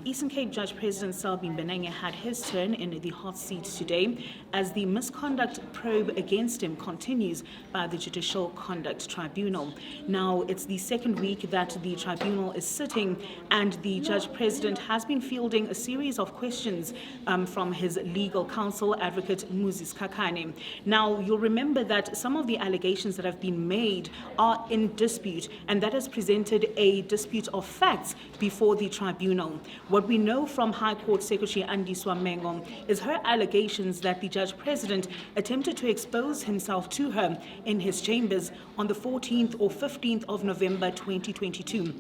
Eastern Cape Judge President Selby Mbenenge had his turn in the hot seat today as the misconduct probe against him continues by the Judicial Conduct Tribunal. Now, it's the second week that the tribunal is sitting, and the Judge President has been fielding a series of questions from his legal counsel, Advocate Moses Kakane. Now, you'll remember that some of the allegations that have been made are in dispute, and that has presented a dispute of facts before the tribunal. What we know from High Court Secretary Andiswa Mengo is her allegations that the Judge President attempted to expose himself to her in his chambers on the 14th or 15th of November 2022.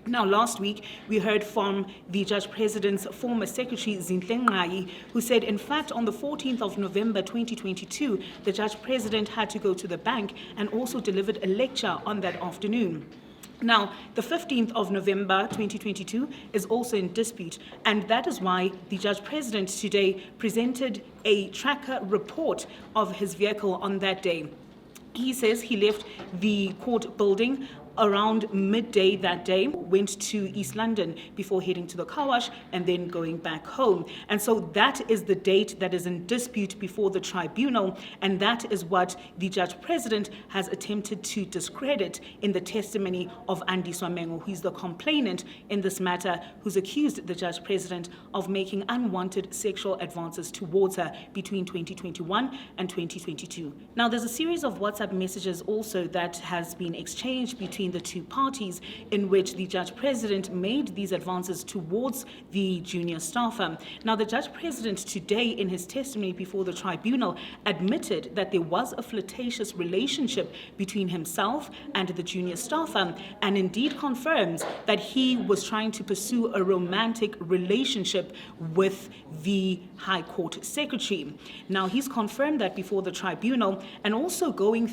Now, last week, we heard from the Judge President's former secretary, Zinhle, who said, in fact, on the 14th of November 2022, the Judge President had to go to the bank and also delivered a lecture on that afternoon. Now, the 15th of November 2022 is also in dispute, and that is why the Judge President today presented a tracker report of his vehicle on that day. He says he left the court building around midday that day, went to East London before heading to the car wash and then going back home. And so that is the date that is in dispute before the tribunal, and that is what the Judge President has attempted to discredit in the testimony of Andiswa Mengo, who's the complainant in this matter, who's accused the Judge President of making unwanted sexual advances towards her between 2021 and 2022. Now, there's a series of WhatsApp messages also that has been exchanged between the two parties, in which the Judge President made these advances towards the junior staffer. Now, the Judge President today, in his testimony before the tribunal, admitted that there was a flirtatious relationship between himself and the junior staffer, and indeed confirms that he was trying to pursue a romantic relationship with the High Court Secretary. Now, he's confirmed that before the tribunal, and also combing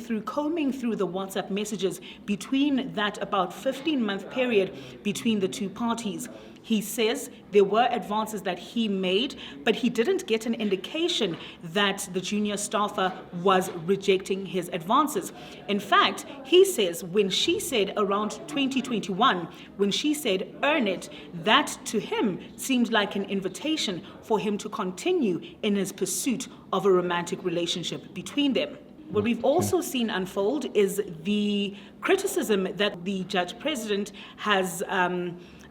through the WhatsApp messages between that about 15-month period between the two parties. He says there were advances that he made, but he didn't get an indication that the junior staffer was rejecting his advances. In fact, he says when she said around 2021, when she said earn it, that to him seemed like an invitation for him to continue in his pursuit of a romantic relationship between them. What we've also seen unfold is the criticism that the Judge President has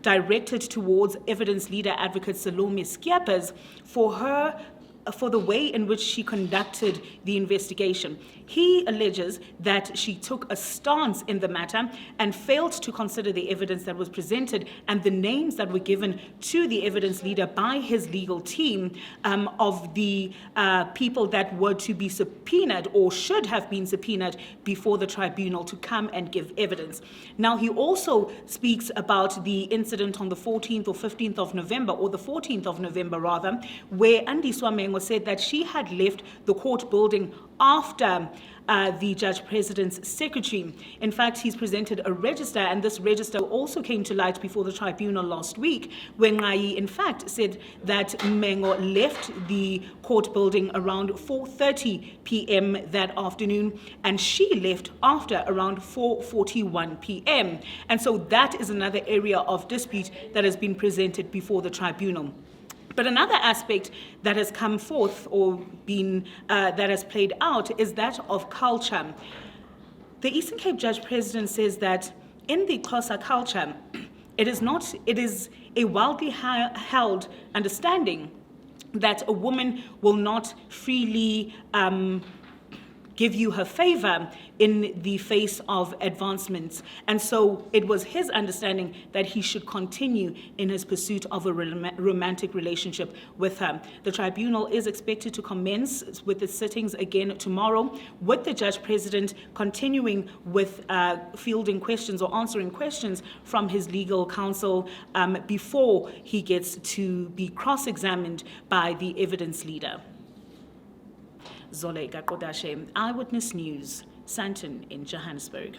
directed towards evidence leader Advocate Salome Skiapas for the way in which she conducted the investigation. He alleges that she took a stance in the matter and failed to consider the evidence that was presented and the names that were given to the evidence leader by his legal team of the people that were to be subpoenaed or should have been subpoenaed before the tribunal to come and give evidence. Now, he also speaks about the incident on the 14th or 15th of November, or the 14th of November rather, where Andiswa Mengo said that she had left the court building after the Judge President's secretary. In fact, he's presented a register, and this register also came to light before the tribunal last week, when Ngai, in fact, said that Mengo left the court building around 4:30 p.m. that afternoon, and she left after around 4:41 p.m. And so that is another area of dispute that has been presented before the tribunal. But another aspect that has come forth or been that has played out is that of culture. The Eastern Cape Judge President says that in the Xhosa culture, it is a widely held understanding that a woman will not freely give you her favor in the face of advancements. And so it was his understanding that he should continue in his pursuit of a romantic relationship with her. The tribunal is expected to commence with its sittings again tomorrow, with the Judge President continuing with fielding questions or answering questions from his legal counsel before he gets to be cross-examined by the evidence leader. Zole Gakodashe, Eyewitness News, Sandton in Johannesburg.